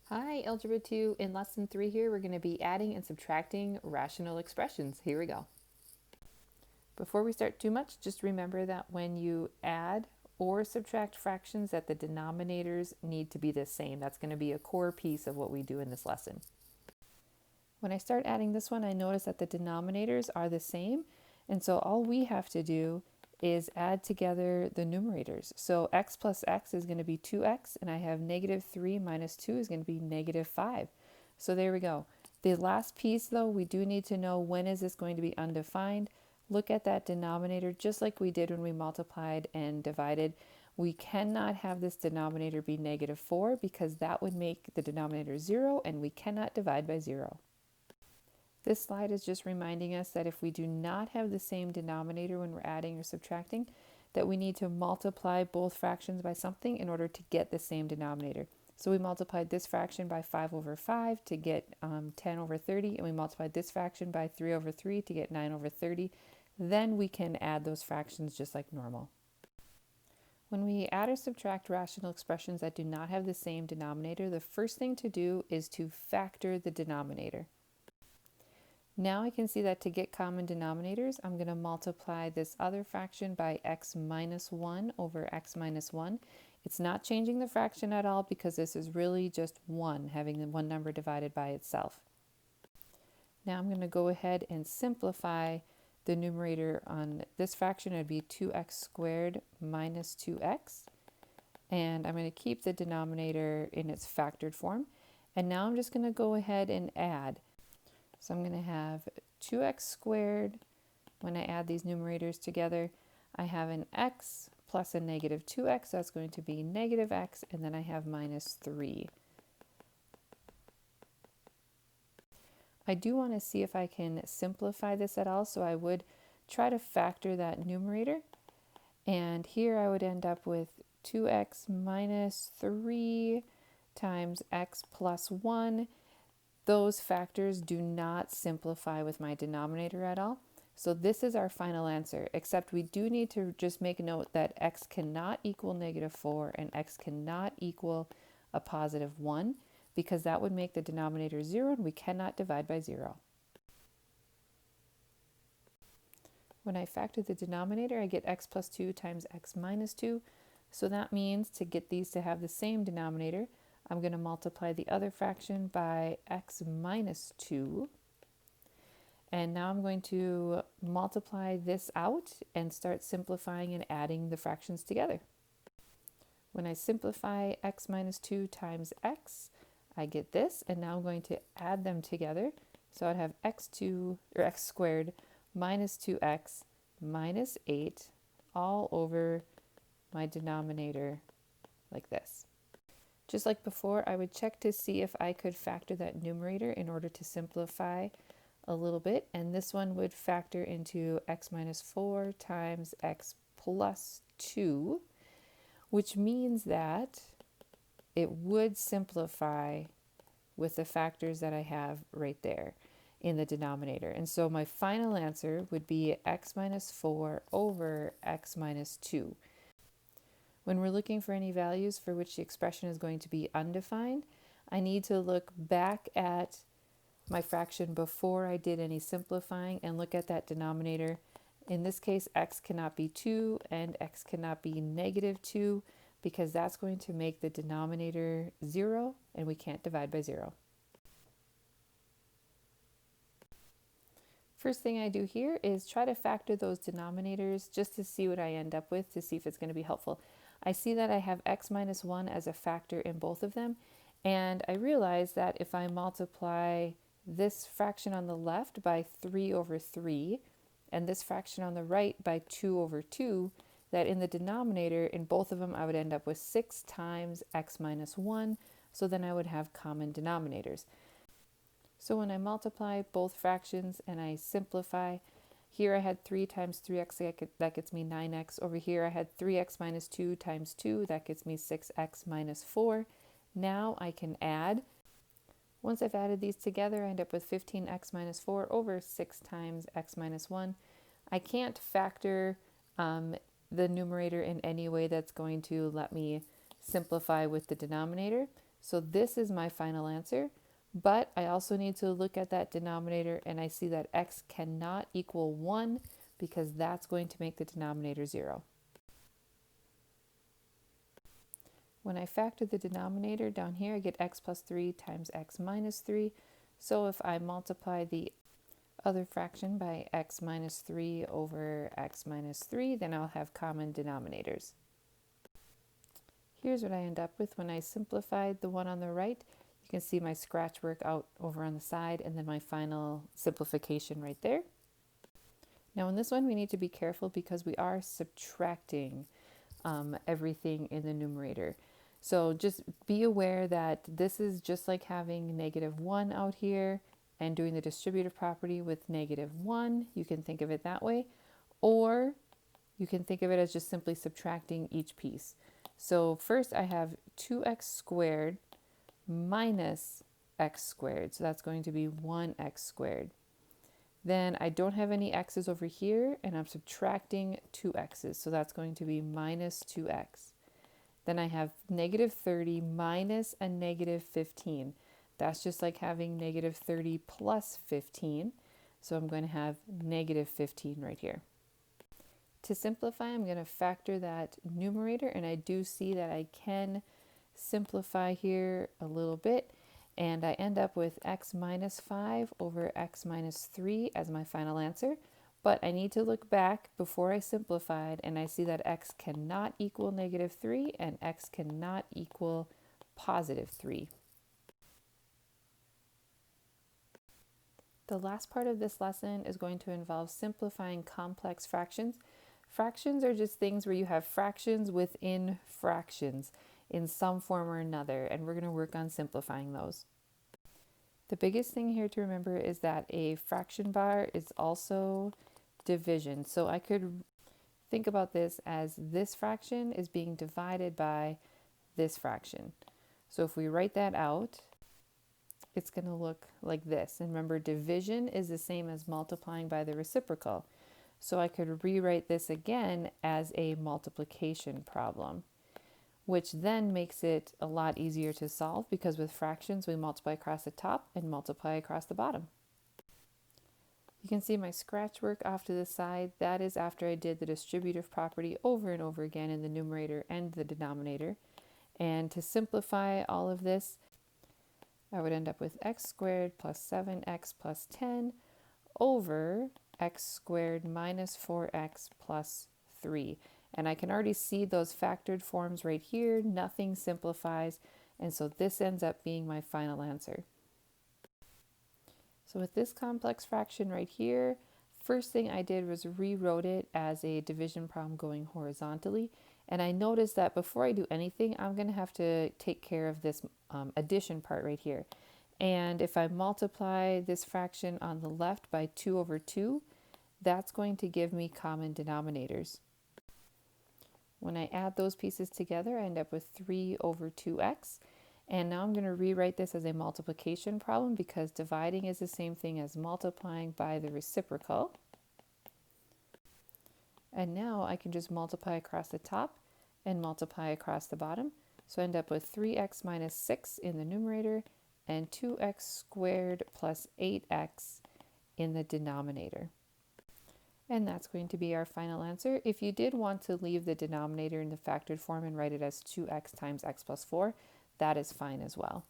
Hi, Algebra 2. In lesson 3 here, we're going to be adding and subtracting rational expressions. Here we go. Before we start too much, just remember that when you add or subtract fractions, that the denominators need to be the same. That's going to be a core piece of what we do in this lesson. When I start adding this one, I notice that the denominators are the same. And so all we have to do is add together the numerators. So x plus x is going to be 2x, and I have negative 3 minus 2 is going to be negative 5. So there we go. The last piece, though, we do need to know when is this going to be undefined. Look at that denominator just like we did when we multiplied and divided. We cannot have this denominator be negative 4 because that would make the denominator 0, and we cannot divide by 0. This slide is just reminding us that if we do not have the same denominator when we're adding or subtracting, that we need to multiply both fractions by something in order to get the same denominator. So we multiplied this fraction by 5 over 5 to get 10 over 30, and we multiplied this fraction by 3 over 3 to get 9 over 30. Then we can add those fractions just like normal. When we add or subtract rational expressions that do not have the same denominator, the first thing to do is to factor the denominator. Now I can see that to get common denominators, I'm going to multiply this other fraction by x minus 1 over x minus 1. It's not changing the fraction at all because this is really just 1, having the one number divided by itself. Now I'm going to go ahead and simplify the numerator on this fraction. It would be 2x squared minus 2x. And I'm going to keep the denominator in its factored form. And now I'm just going to go ahead and add. So I'm going to have 2x squared. When I add these numerators together, I have an x plus a negative 2x. So that's going to be negative x, and then I have minus 3. I do want to see if I can simplify this at all, so I would try to factor that numerator. And here I would end up with 2x minus 3 times x plus 1. Those factors do not simplify with my denominator at all. So this is our final answer, except we do need to just make note that x cannot equal negative 4 and x cannot equal a positive 1, because that would make the denominator 0 and we cannot divide by 0. When I factor the denominator, I get x plus 2 times x minus 2. So that means to get these to have the same denominator, I'm going to multiply the other fraction by x minus 2. And now I'm going to multiply this out and start simplifying and adding the fractions together. When I simplify x minus 2 times x, I get this, and now I'm going to add them together. So I'd have x2 or x squared minus 2x minus 8 all over my denominator like this. Just like before, I would check to see if I could factor that numerator in order to simplify a little bit, and this one would factor into x minus 4 times x plus 2, which means that it would simplify with the factors that I have right there in the denominator. And so my final answer would be x minus 4 over x minus 2. When we're looking for any values for which the expression is going to be undefined, I need to look back at my fraction before I did any simplifying and look at that denominator. In this case, x cannot be 2 and x cannot be negative 2 because that's going to make the denominator 0 and we can't divide by 0. First thing I do here is try to factor those denominators just to see what I end up with, to see if it's going to be helpful. I see that I have x minus 1 as a factor in both of them, and I realize that if I multiply this fraction on the left by 3 over 3 and this fraction on the right by 2 over 2, that in the denominator in both of them I would end up with 6 times x minus 1, so then I would have common denominators. So when I multiply both fractions and I simplify, here I had 3 times 3x, that gets me 9x. Over here I had 3x minus 2 times 2, that gets me 6x minus 4. Now I can add. Once I've added these together, I end up with 15x minus 4 over 6 times x minus 1. I can't factor the numerator in any way that's going to let me simplify with the denominator. So this is my final answer, but I also need to look at that denominator and I see that x cannot equal 1 because that's going to make the denominator 0. When I factor the denominator down here, I get x plus 3 times x minus 3. So if I multiply the other fraction by x minus 3 over x minus 3, then I'll have common denominators. Here's what I end up with when I simplified the one on the right. You can see my scratch work out over on the side and then my final simplification right there. Now in this one, we need to be careful because we are subtracting everything in the numerator. So just be aware that this is just like having -1 out here and doing the distributive property with -1. You can think of it that way, or you can think of it as just simply subtracting each piece. So first I have 2x squared minus x squared. So that's going to be 1x squared. Then I don't have any x's over here and I'm subtracting 2 x's. So that's going to be minus 2x. Then I have -30 minus a -15. That's just like having -30 plus 15. So I'm going to have -15 right here. To simplify, I'm going to factor that numerator, and I do see that I can simplify here a little bit, and I end up with x minus 5 over x minus 3 as my final answer. But I need to look back before I simplified, and I see that x cannot equal -3 and x cannot equal +3. The last part of this lesson is going to involve simplifying complex fractions. Fractions are just things where you have fractions within fractions in some form or another, and we're going to work on simplifying those. The biggest thing here to remember is that a fraction bar is also division. So I could think about this as this fraction is being divided by this fraction. So if we write that out, it's going to look like this. And remember, division is the same as multiplying by the reciprocal. So I could rewrite this again as a multiplication problem, which then makes it a lot easier to solve because with fractions, we multiply across the top and multiply across the bottom. You can see my scratch work off to the side. That is after I did the distributive property over and over again in the numerator and the denominator. And to simplify all of this, I would end up with x squared plus 7x plus 10 over x squared minus 4x plus 3. And I can already see those factored forms right here. Nothing simplifies. And so this ends up being my final answer. So with this complex fraction right here, first thing I did was rewrote it as a division problem going horizontally. And I noticed that before I do anything, I'm going to have to take care of this addition part right here. And if I multiply this fraction on the left by 2 over 2, that's going to give me common denominators. When I add those pieces together, I end up with 3 over 2x. And now I'm going to rewrite this as a multiplication problem because dividing is the same thing as multiplying by the reciprocal. And now I can just multiply across the top and multiply across the bottom. So I end up with 3x minus 6 in the numerator and 2x squared plus 8x in the denominator. And that's going to be our final answer. If you did want to leave the denominator in the factored form and write it as 2x times x plus 4, that is fine as well.